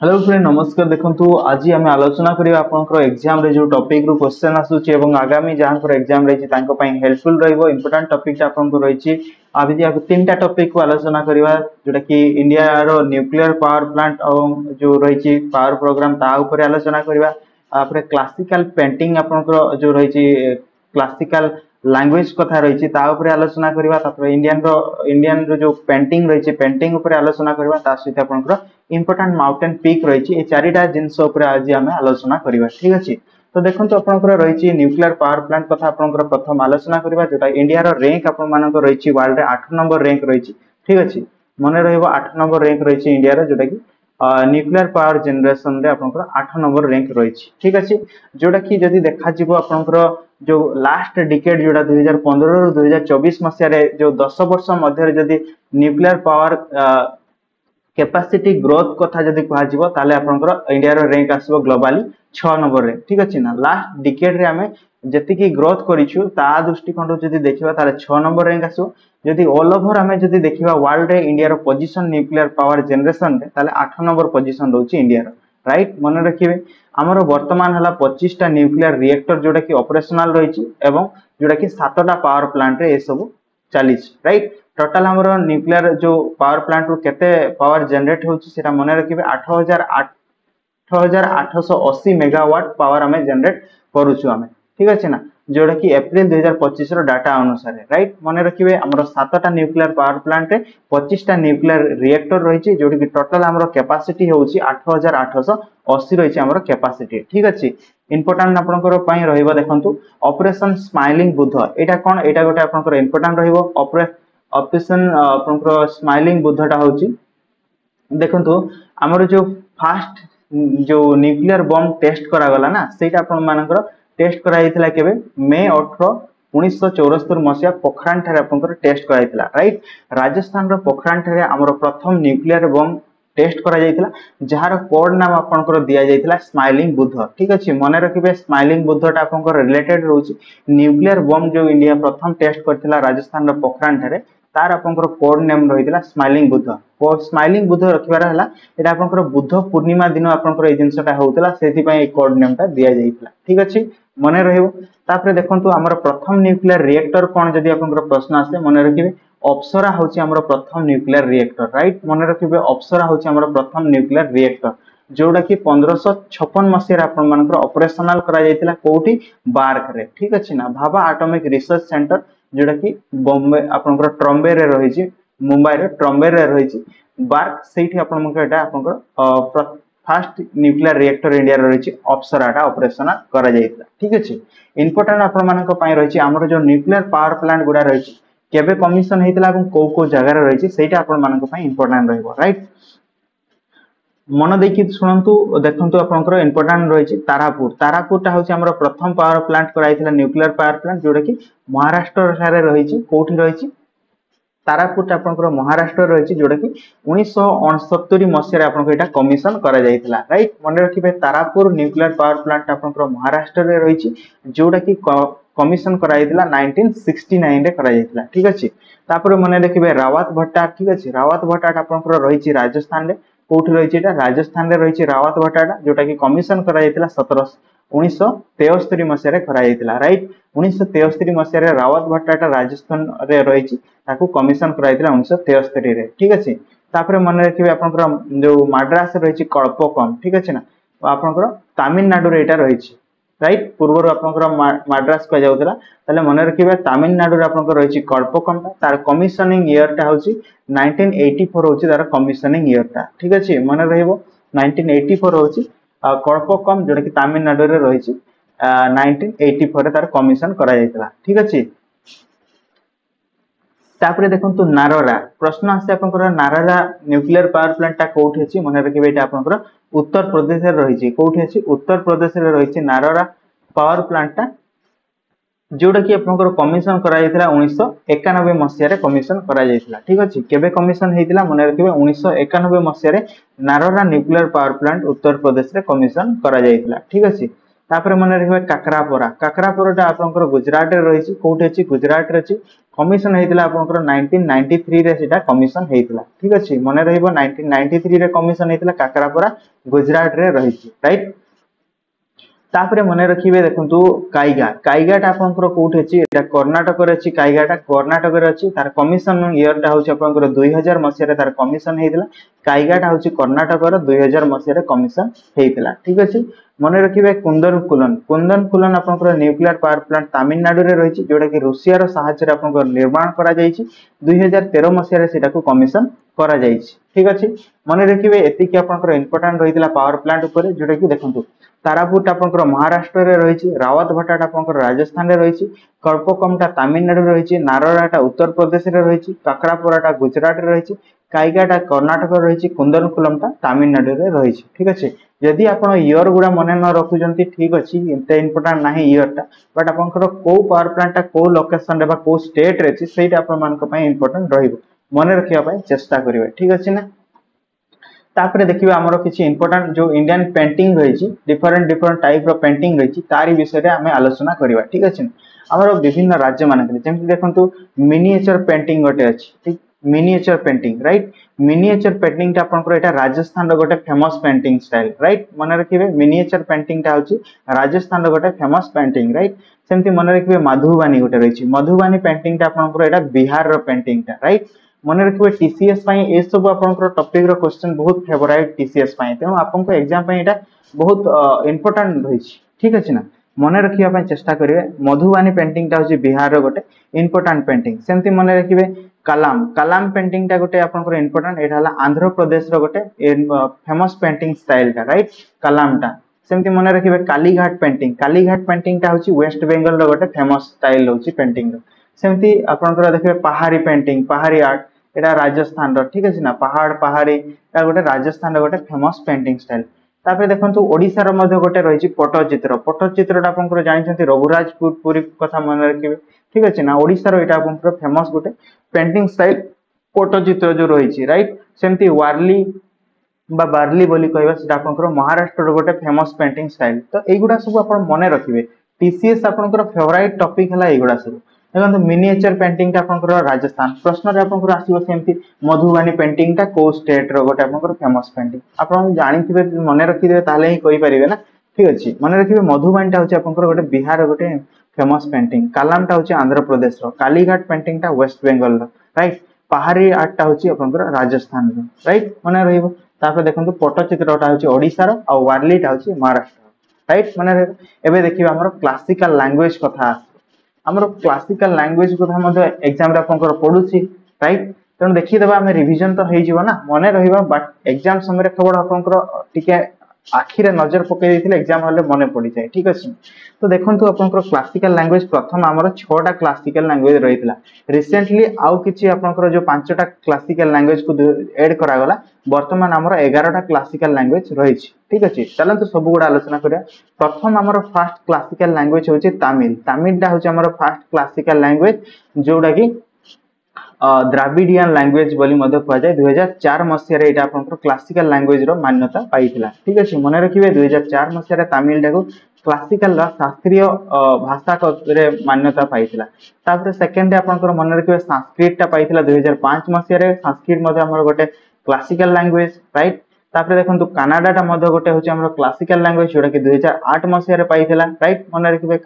Hello friend नमस्कार देखंतु आज आम आलोचना करिया आपनकर एग्जाम रे जो टॉपिक रो क्वेश्चन आसुची एवं आगामी जहां एग्जाम रही तांको पई हेल्पफुल रहइबो इंपोर्टेंट टॉपिक ता आपनको रहिची आबि आप तीनटा टॉपिक को आलोचना करिवा जोटा कि इंडिया रो न्यूक्लियर पावर प्लांट एवं जो रहिची पावर प्रोग्राम ता ऊपर आलोचना करिवा आपरे क्लासिकल पेंटिंग आपनकर जो रहिची क्लासिकल लैंग्वेज कथा रही आलोचना करवा इंडियन रो जो पेंटिंग रही पेंटिंग ऊपर आलोचना करवा सहित आपनकर इंपोर्टेंट माउंटेन पीक रही ए चारिटा जिनस आज आम आलोचना करवा ठीक अच्छे। तो देखो आपनकर रही न्यूक्लियर पावर प्लांट कथा आपनकर प्रथम आलोचना करवा जोटा इंडिया रो रैंक आपन रही वर्ल्ड रे 8 नंबर रैंक रही ठीक अच्छे। मन रहिबो 8 नंबर रैंक रही इंडिया रो जोटा कि न्यूक्लियर पावर जनरेशन रे आपनकर 8 नंबर रैंक रही ठीक अच्छे। जोटा कि जदि देखा जिवो आपनकर जो लास्ट डिकेड जोड़ा 2015 रु 2024 मसिया जो 10 वर्ष मध्य जदि न्यूक्लियर पावर कैपेसिटी ग्रोथ कथा जदि कहा जिवो ताले आपनकर इंडिया रो रैंक आसीबो ग्लोबली 6 नंबर रे ठीक अछि ना। लास्ट डिकेड रे हमें जति ग्रोथ करिछु ता दृष्टिकोण जदि देखिबा ताले 6 नंबर रैंक आसो। जदि ऑल ओवर हमें जदि देखिबा वर्ल्ड रे इंडिया रो पोजीशन न्यूक्लियर पावर जनरेशन रे ताले 8 number position रहउची India row right. मन रखिबे आमर वर्तमान हला 25 टा न्यूक्लियर रिएक्टर जोटा कि ऑपरेशनल रही एवं जोटा कि 7 टा पावर प्लांट रे ए सब चली राइट। टोटल हमर न्यूक्लियर जो पावर प्लांट रो केते पावर जनरेट होउची सेटा मन रखिबे 8880 मेगावाट पावर हमें जनरेट करूछु हमें ठीक अछि ना। जोटा कि अप्रैल 2025 रो डाटा अनुसार राइट। मन रखिबे हमर 7 टा न्यूक्लियर पावर प्लांट रे 25 टा न्यूक्लियर रिएक्टर रही जोटा कि टोटल हमर कैपेसिटी होउची 8880 रही हमर कैपेसिटी ठीक अछि। इंपोर्टेंट आपनकर पई रहइबो देखंतु ऑपरेशन स्माइलिंग बुध एटा कोन एटा गोटे आपनकर इंपोर्टेंट रहइबो ऑपरेशन आपनकर स्माइलिंग बुधटा होउची देखंतु हमर जो फास्ट जो न्यूक्लियर बम टेस्ट करा गला ना सेटा आपन मानकर टेस्ट कराइथिला केबे मे 18 1974 मसिया पोखरान ठारे आपनकर टेस्ट कराइथिला राइट। राजस्थान रो पोखरान ठारे हमर प्रथम न्यूक्लियर बम टेस्ट करा जाइथिला जहार कोड नाम आपनकर दिया जाइथिला स्माइलिंग बुध ठीक अछि। मन रखिबे स्माइलिंग बुधटा आपनकर रिलेटेड रहउची न्यूक्लियर बम जो इंडिया प्रथम टेस्ट करथिला राजस्थान रो पोखरान ठारे तार आपनकर कोड नेम रहिथिला स्माइलिंग बुध। को स्माइलिंग बुध रखिबार हला एटा आपनकर बुध पूर्णिमा दिन आपनकर ए जिंसटा होउतला सेति पय ए कोड नेमटा दिया जाइथिला ठीक अछि। मन रहिबो तापरे देखंतु हमर प्रथम न्यूक्लियर रिएक्टर कोन जदि आपनकर प्रश्न आसे मन रखिबे अप्सरा होउची हमर प्रथम न्यूक्लियर रिएक्टर राइट। मन रखिबे अप्सरा होउची हमर प्रथम न्यूक्लियर रिएक्टर जोटा कि 1556 मसिया आपन मानकर ऑपरेशनल करा जाइतिला कोठी बार्क रे ठीक अछि ना। भाभा एटॉमिक रिसर्च सेंटर जोटा कि बॉम्बे आपनकर ट्रॉम्बे रे रही छि मुंबई रे ट्रॉम्बे रे रही छि बार्क सेठी आपन मके एटा आपनकर फर्स्ट न्यूक्लियर रिएक्टर इंडिया रे रही छि अप्सराटा ऑपरेशनल करा जाइतिला ठीक अछि। इंपोर्टेंट आपन मानक पई रही छि हमर जो न्यूक्लियर पावर प्लांट गुडा रही छि केबे कमीशन हेतिला एवं को जगह रे रही छि सेटा आपन मानक पई इंपोर्टेंट रहइबो राइट। मन देखि सुनंतु देखंतु आपनकर इंपोर्टेंट रही तारापुर तारापुरटा होची हमर प्रथम पावर प्लांट कराइथिला न्यूक्लियर पावर प्लांट जोटा कि महाराष्ट्र रे रही कोठी रही तारापुरटा आपनकर महाराष्ट्र रही जोटा कि 1969 मसिया आपनकर एटा कमीशन करा जाइथिला राइट। मन रखिबे तारापुर न्यूक्लियर पावर प्लांट आपनकर महाराष्ट्र रे रही जोटा कि कमीशन करा जाइथिला 1969 रे करा जाइथिला ठीक अछि। तापर मन रखिबे रावत भट्टा ठीक अछि रावत भट्टा आपनकर रही राजस्थान रे कोठी रही राजस्थान रे रही रावत भट्टाटा जोटा कि कमीशन करा जाइथिला 1973 मसिया करा जाइथिला राइट। 1973 मसिया रावत भट्टाटा राजस्थान रे रही ताकू कमीशन करा जाइथिला 1973 रे ठीक अछि। तापर मन रखिबे आपनकर जो मद्रास रही कल्पकम ठीक अछि ना आपनकर तमिलनाडु रे एटा रही राइट। पूर्व आपनकर मद्रास कह जाउतला ताले मन रखिबे तमिलनाडु रे आपनकर रही कल्पकम तार कमीशनिंग ईयर टा होची 1984 होची तार कमीशनिंग ईयर टा ठीक अछि। मन रहिबो 1984 होची कल्पकम जोटा कि तमिलनाडु रे रही 1984 रे तार कमीशन करा जाइतला ठीक अछि। तापरे देखंतु नारोरा प्रश्न आसे आपनकर नारोरा न्यूक्लियर पावर प्लांट ता कोठी अछि मन रखिबे एटा आपनकर उत्तर प्रदेश रे रही कोठी अछि उत्तर प्रदेश रे रही नारोरा पावर प्लांट ता जोटा कि आपनकर कमीशन करा जाइतिला 1991 मसिया रे कमीशन करा जाइतिला ठीक अछि। केबे कमीशन हेतिला मन रखिबे 1991 मसिया रे नारोरा nuclear power plant Uttar Pradesh रे कमीशन करा जाइतिला ठीक अछि। तापर मन रखिबे काकरापोरा। काकरापोराटा आपनकर गुजरात रे रहिछि, कोठी अछि गुजरात रे अछि। कमिशन हेतिला आपनकर 1993 रे सेटा कमिशन हेतिला। ठीक अछि, मन रहिबो 1993 रे कमिशन हेतिला, काकरापोरा गुजरात रे रहिछि, राइट। तापरे मने रखिबे देखंतु काईगा। काईगाटा आपनकर कोठी अछि, एटा कर्नाटक रे अछि। काईगाटा कर्नाटक रे अछि। तार कमिशन ईयरटा होछि आपनकर 2000 मसिया रे तार कमिशन हेतिला। काईगाटा होछि कर्नाटक रे 2000 मसिया रे कमिशन हेतिला। ठीक अछि, मने रखिबे कुंदनकुलन। कुंदनकुलन आपनकर न्यूक्लियर पावर प्लांट तमिलनाडु रे रहिछि, जोटा कि रूसिया रो सहायता रे आपनकर निर्माण करा जाइछि। 2013 मसिया रे सेटाको कमिशन करा जाइछि। ठीक अछि, मने रखिबे एतिकी आपनकर इंपोर्टेंट रहितिला पावर प्लांट ऊपर, जोटा कि देखंतु तारापुर आपनकर महाराष्ट्र रे रहिछि, रावतभाटा आपनकर राजस्थान रे रहिछि, कल्पकमटा तमिलनाडु रे रहिछि, नारोराटा उत्तर प्रदेश रे रहिछि, काकरापुराटा गुजरात रे रहिछि, काईगाटा कर्नाटक रे रहिछि, कुंदनकुलमटा तमिलनाडु रे रहिछि। ठीक अछि, यदि आपण ईयर गुडा मने न रखुचंती ठीक अछि, एते इंपोर्टेंट नाही ईयरटा, बट आपनकर को पावर प्लांट टा को लोकेशन रे बा को स्टेट रे अछि सेटा आपण मानक पय इंपोर्टेंट रहिबो, मने रखिया पय चेष्टा करिवे। ठीक अछि ना। तापरे देखिबे हमरो किछि इंपोर्टेंट जो इंडियन पेंटिंग रहिछि, डिफरेंट डिफरेंट टाइप रो पेंटिंग रहिछि, तारि विषय रे हमें आलोचना करिवा। ठीक अछि, हमरो विभिन्न राज्य मानक जेमति देखंतु मिनिएचर पेंटिंग गोटे अछि। ठीक, miniature painting, right. Miniature painting टा आपनकर एटा राजस्थान रो गोटे फेमस पेंटिंग स्टाइल, राइट। मने रखिबे मिनिएचर पेंटिंग टा होछि राजस्थान रो गोटे फेमस पेंटिंग, राइट। सेमति मने रखिबे मधुबानी गोटे रहिछि। मधुबानी पेंटिंग टा आपनकर एटा बिहार रो पेंटिंग टा, राइट। मने रखिबे टीसीएस पय ए सब आपनकर टॉपिक रो क्वेश्चन बहुत फेवरेट टीसीएस पय, तेनु आपनको एग्जाम पय एटा बहुत इंपोर्टेंट रहिछि। ठीक अछि ना, मने रखिया पय चेष्टा करिवे। मधुबानी पेंटिंग टा होछि बिहार रो गोटे इंपोर्टेंट पेंटिंग। सेमति मने रखिबे कलाम। कलाम पेंटिंग टा गोटे आपनकर इंपोर्टेंट, एटा हला आंध्र प्रदेश रो गोटे फेमस पेंटिंग स्टाइल टा, राइट, कलाम टा। सेमति मने रखिबे कालीघाट पेंटिंग। कालीघाट पेंटिंग टा होछि वेस्ट बेंगल रो गोटे फेमस स्टाइल होछि पेंटिंग रो। सेमति आपनकर देखिबे पहाड़ी पेंटिंग, पहाड़ी आर्ट, एटा राजस्थान रो। ठीक अछि ना, पहाड़ पहाड़ी एटा गोटे राजस्थान रो गोटे फेमस पेंटिंग स्टाइल। तापर देखंतु ओडिसा रो मध्ये गोटे रहिछि पट्टचित्र। पट्टचित्रटा आपनकर जानिछंती रघुराजपुर पुरी कथा मने रखिबे। ठीक अछि ना, ओडिसा रो एटा आपनकर फेमस गोटे पेंटिंग स्टाइल पट्टचित्र जो रहिछि, राइट। सेमति वारली बा बार्ली बोली कहबा सेटा आपनकर महाराष्ट्र रो गोटे फेमस पेंटिंग स्टाइल। तो एगुडा सब आपण मने रखिबे। टीसीएस आपनकर फेवरेट टॉपिक हला एगुडा सब। देखंतु मिनिएचर पेंटिंग टा आपनकर राजस्थान। प्रश्न रे आपनकर आसीबो सेमति मधुबानी पेंटिंग टा को स्टेट रो गोटे आपनकर फेमस पेंटिंग। आपण जानिथिबे मने रखिथिबे ताले ही कहि परिबे ना। ठीक अछि, मने रखिबे मधुबानी टा होछि आपनकर गोटे बिहार रो गोटे फेमस पेंटिंग। कालाम टा होछि आंध्र प्रदेश रो। कालीघाट पेंटिंग टा वेस्ट बेंगल रो, राइट। पहाड़ी आर्ट टा होछि आपनकर राजस्थान रो, राइट, मने रहिबो। तापर देखंतु पट्टचित्रटा होछि ओडिसा रो आ वारलीटा होछि महाराष्ट्र, राइट, मने रहिबो। एबे देखिबा हमर क्लासिकल लैंग्वेज कथा। हमर क्लासिकल लैंग्वेज कथा मध्ये एग्जाम रे आपनकर पडुछि, राइट। तेणु देखि देबा हमें रिवीजन तो हेइ जिवो ना, मने रहिबा, बट एग्जाम समय रे केवल आपनकर टिके आखिरे नजर पकई देथिले एग्जाम हॉल रे मने पड़ी जाय। ठीक अछि, तो देखंतु आपनकर क्लासिकल लैंग्वेज प्रथम हमर 6टा क्लासिकल लैंग्वेज रहितला। रिसेंटली आउ किछि आपनकर जो 5टा क्लासिकल लैंग्वेज को ऐड करा गला। वर्तमान हमर 11टा क्लासिकल लैंग्वेज रहिछि। ठीक अछि, चलंतु सब गुडा आलोचना करिया। प्रथम हमर फर्स्ट क्लासिकल लैंग्वेज होछि तमिल। तमिल टा होछि हमर फर्स्ट क्लासिकल लैंग्वेज, जोडा कि द्राविडियन लैंग्वेज बोली मध्ये कह जाय। 2004 मसिया रे एटा आपनकर क्लासिकल लैंग्वेज रो मान्यता पाइथिला। ठीक अछि, मने रखिबे 2004 मसिया रे तमिल टाको क्लासिकल रा शास्त्रीय भाषा रे मान्यता पाइथिला। तापर सेकंड आपनकर मने रखिबे संस्कृत टा पाइथिला 2005 मसिया रे। संस्कृत मध्ये हमर गोटे क्लासिकल लैंग्वेज, राइट। तापर देखंतु कनाडा टा मध्ये गोटे होछि हमर क्लासिकल लैंग्वेज, जोडा कि 2008 मसिया रे पाइथिला, राइट, मने रखिबे।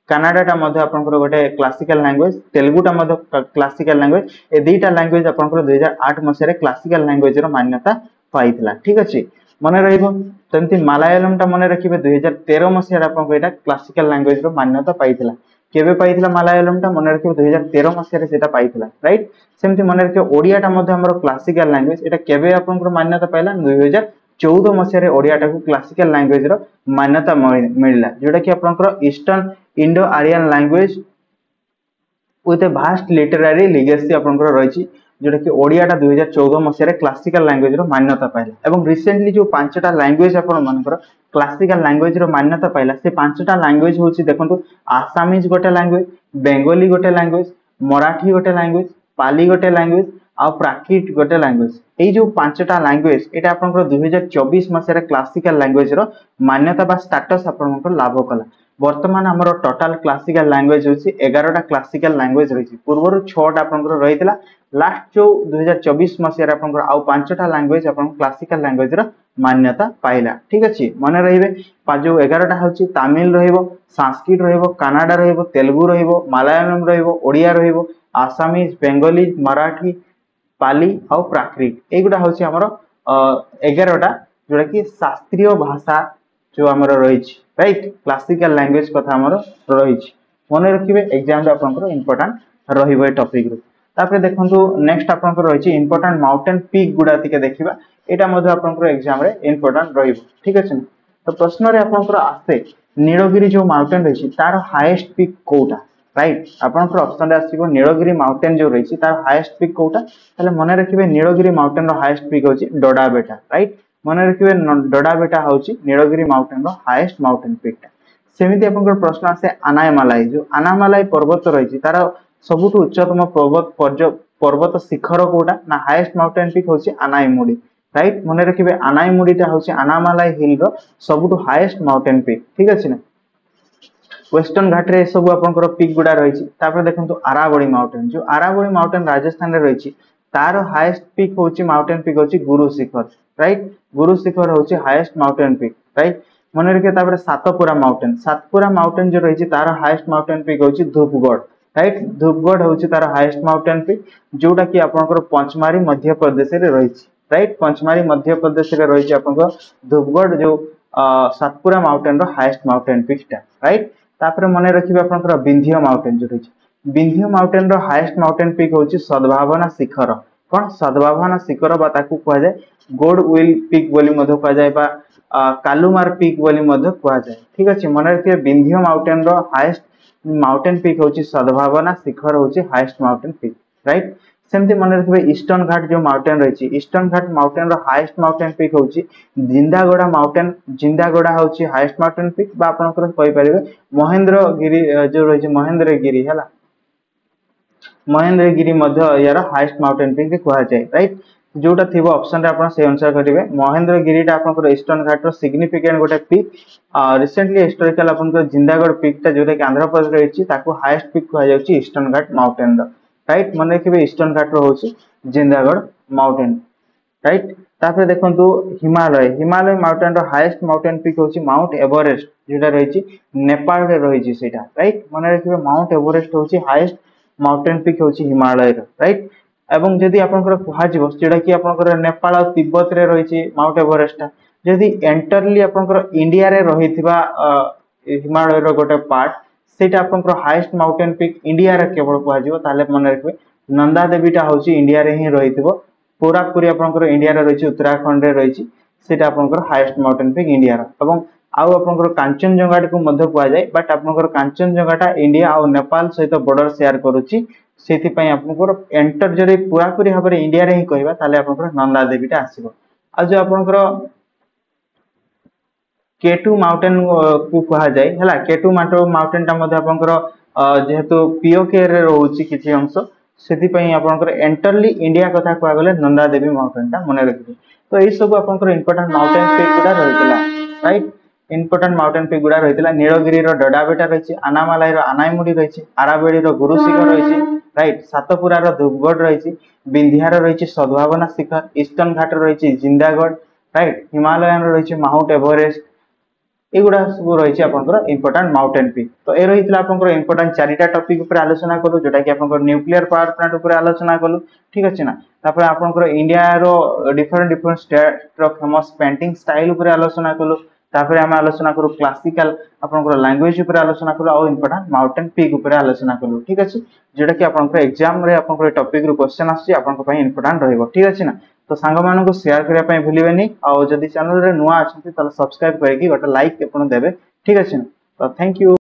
कनाडा टा मध्ये आपनकर गोटे क्लासिकल लैंग्वेज। तेलुगु टा मध्ये क्लासिकल लैंग्वेज। ए दुईटा लैंग्वेज आपनकर 2008 मसिया रे क्लासिकल लैंग्वेज रो मान्यता पाइथिला। ठीक अछि, मने रहिबो। तंती मलयालम टा मने रखिबे 2013 मसिया रे आपनकर एटा क्लासिकल लैंग्वेज रो मान्यता पाइथिला। केबे पाइथिला मलयालम टा, मने रखिबे 2013 मसिया रे सेटा पाइथिला, राइट। सेमति मने रखिबे ओडिया टा मध्ये हमर क्लासिकल लैंग्वेज। एटा केबे आपनकर मान्यता पाइला, 2014 मसिया रे ओडिया टा को क्लासिकल लैंग्वेज रो मान्यता मिलला, जोडा कि आपनकर eastern Indo Aryan language with a vast literary legacy आपनकर रहिछि, जोडा कि ओडिया टा 2014 मसिया रे क्लासिकल लैंग्वेज रो मान्यता पाइला। एवं रिसेंटली जो 5टा लैंग्वेज आपन मानकर क्लासिकल लैंग्वेज रो मान्यता पाइला, से 5टा लैंग्वेज होछि देखंतु आसामीज गोटे लैंग्वेज, बेंगोली गोटे लैंग्वेज, मराठी गोटे लैंग्वेज, पाली गोटे लैंग्वेज आ प्राकृत गोटे लैंग्वेज ये जो पांचटा लैंग्वेज ये आपंकर 2024 मसीह क्लासिकल लैंग्वेज रो मान्यता बा स्टेटस आपंकर लाभ कला वर्तमान आमर टोटाल क्लासिकल लैंग्वेज होची 11टा क्लासिकल लैंग्वेज रही पूर्व 6टा आपंकर रहीतिला लास्ट जो 2024 मसीह आपंकर आउ पांचटा लैंग्वेज आपन क्लासिकल लैंग्वेज रो मान्यता पाइला ठीक अछि मने रहिबे जो 11टा होची तमिल रहिबो संस्कृत रहिबो कन्नड़ रहिबो तेलुगु रहिबो मलयालम रहिबो ओडिया रहिबो आसामीज बेंगली मराठी पाली आउ प्राकृत एगुड़ा हूँ आमर 11टा जोटा कि शास्त्रीय भाषा जो आमर रही राइट क्लासिकल लैंग्वेज कथा आमर रही मन रखिए एग्जाम आपंकर इंपोर्टाट रही टॉपिक रू तापर देखो नेक्स्ट आपंकर रही इंपोर्टाट माउंटेन पीक गुड़ा टिके देखा यहाँ आपंकर एग्जाम रे इंपोर्टाट रही ठीक अच्छे ना तो प्रश्न आपंकर आसे नीलगिरी जो माउंटेन रही तार हाईएस्ट पीक कोटा राइट आपंकर ऑप्शन रे आसीबो नीलगिरी माउंटेन जो रही तार हाईएस्ट पीक कोटा ताले मने रखिबे नीलगिरी माउंटेन रो हाईएस्ट पीक होची डोडाबेटा राइट मने रखिबे डोडाबेटा होची नीलगिरी माउंटेन रो हाईएस्ट माउंटेन पीक टा सेमिति आपनकर प्रश्न आसे अनायमालाई जो अनायमालाई पर्वत रही तार सबुठु उच्चतम पर्वत शिखर कोटा ना हाईएस्ट माउंटेन पीक होची अनायमुडी राइट मने रखिबे अनायमुडीटा होची अनायमालाई हिल रो सबुठु हाईएस्ट माउंटेन पीक ठीक अछि ना वेस्टर्न घाट रे सब आपनकर पीक गुडा रही देखो आरावली माउंटेन जो आरावली माउंटेन राजस्थान रे रही तार हाईएस्ट पीक होची माउंटेन पीक होची गुरु शिखर राइट गुरु शिखर होची हाईएस्ट माउंटेन पीक राइट मन रखिए सातपुरा माउंटेन जो रही तार हाईएस्ट माउंटेन पीक होची धूपगढ़ राइट धूपगढ़ होची तार हाईएस्ट माउंटेन पीक जोटा कि आपनकर पंचमारी मध्य प्रदेश रे रही राइट पंचमारी मध्य प्रदेश रे रही आपनकर धूपगढ़ जो सातपुरा माउंटेन रो हाईएस्ट माउंटेन पीक टा राइट तापर मन रखिए आपनकर विंध्य माउंटेन जो रही विंध्य माउंटेन रो हाईएस्ट माउंटेन पीक होची सद्भावना शिखर कौन सद्भावना शिखर बा ताकू कहा जाए गोड विल पीक बोली मध्य कहा जाए बा कालुमार पीक बोली मध्य कहा जाए ठीक अछि मन रखिए विंध्य माउंटेन रो हाईएस्ट माउंटेन पीक होची सद्भावना शिखर होची हाईएस्ट माउंटेन पीक राइट सेमती मन रखिए ईस्टर्न घाट जो माउंटेन रही ईस्टर्न घाट माउंटेन रो हाईएस्ट माउंटेन पीक होची जिंदागोड़ा माउंटेन जिंदागोड़ा होची हाईएस्ट माउंटेन पीक बा आपनकर कहि परिबे महेंद्रगिरी जो रही महेंद्रगिरी हैला महेंद्रगिरी मध्य यार हाईएस्ट माउंटेन पीक कहा जाए राइट जोटा थी ऑप्शन रे आपण से अनुसार करिवे महेंद्रगिरी टा आपनकर ईस्टर्न घाट रो सिग्निफिकेंट गोटे पीक रिसेंटली हिस्टोरिकल आपनकर जिंदागढ़ पीक टा जोटा कि आंध्र प्रदेश रही ताकू हाईएस्ट पीक कहा जाउची ईस्टर्न घाट माउंटेन रो राइट मन रखिबे ईस्टर्न घाट रो होची जिंदागढ़ माउंटेन राइट तापर देखंतु हिमालय माउंटेन रो हाईएस्ट माउंटेन पीक होची माउंट एवरेस्ट जोटा रही नेपाल रे रही सेटा राइट मन रखिबे माउंट एवरेस्ट होची हाईएस्ट माउंटेन पीक होची हिमालय रो राइट एवं जदि आपनकर कुहा जिवो जेडा कि आपनकर नेपाल और तिब्बत रे रही माउंट एवरेस्ट जदि एंटरली आपनकर इंडिया रे रहिथिबा हिमालय रो गोटे पार्ट सेटा आपनकर हाईएस्ट माउंटेन पीक इंडिया रे केवल कुहा जिवो ताले मन रखिबे नंदा देवीटा होची इंडिया रे ही रहिथिबो पूरा पूरी आपनकर इंडिया रे रही उत्तराखंड रे रही सेटा आपनकर हाईएस्ट माउंटेन पीक इंडिया रो एवं आउ आपनकर कांचनजंगा को मध्य कुहा जाय बट आपनकर कांचनजंगाटा इंडिया और नेपाल सहित बॉर्डर शेयर करूची सेति पई आपनकर एंटर जरे पूरा पूरी भाबरे इंडिया रे ही कहबा ताले आपनकर नंदा देवीटा आसीबो आ जो आपनकर केटू माउंटेन को कहा जाए हैला केटू माउंटेन टा मध्य आपनकर जेहेतु पीओके रे रहउची किछि अंश सेति पई आपनकर एंटरली इंडिया कथा कहा गले नंदा देवी माउंटेन टा मने रखिबे तो एई सब आपनकर इंपोर्टेंट माउंटेन पीक गुडा रहितला राइट इंपोर्टेंट माउंटेन पीक गुडा रहितला नीलगिरी रो डोडाबेटा रहिछि अनामालाई रो अनायमुडी रहिछि आराबेली रो गुरु शिखर रहिछि राइट सातपुरा रो धूपगढ़ रहिछि विंध्या रो रहिछि सद्भावना शिखर ईस्टर्न घाट रो रहिछि जिंदागढ़ राइट हिमालयन रो रहिछि माउंट एवरेस्ट एगुड़ा सब रही आपंकर इंपोर्टेंट माउंटेन पीक तो ये रही आपंकर इंपोर्टेंट चारिटा टॉपिक ऊपर आलोचना कलु जोटा कि आपंकर न्यूक्लियर पावर प्लांट ऊपर आलोचना कलु ठीक अछि ना तापर आपंकर इंडिया रो डिफरेंट स्टेट रो फेमस पेंटिंग स्टाइल ऊपर आलोचना कलु तापर हम आलोचना करू क्लासिकल आपंकर लैंग्वेज ऊपर आलोचना कलु और इंपोर्टेंट माउंटेन पीक ऊपर आलोचना कलु ठीक अछि जोटा कि आपंकर एग्जाम रे आपंकर टॉपिक रो क्वेश्चन आछि आपंकर पई इंपोर्टेंट रहइबो ठीक अछि ना तो सांग मानक शेयर करिया पई भूलिबेनी और जदि चैनल रे नुआ अछंती त सब्सक्राइब करके गोटे लाइक अपन देबे ठीक अछि ना तो थैंक यू।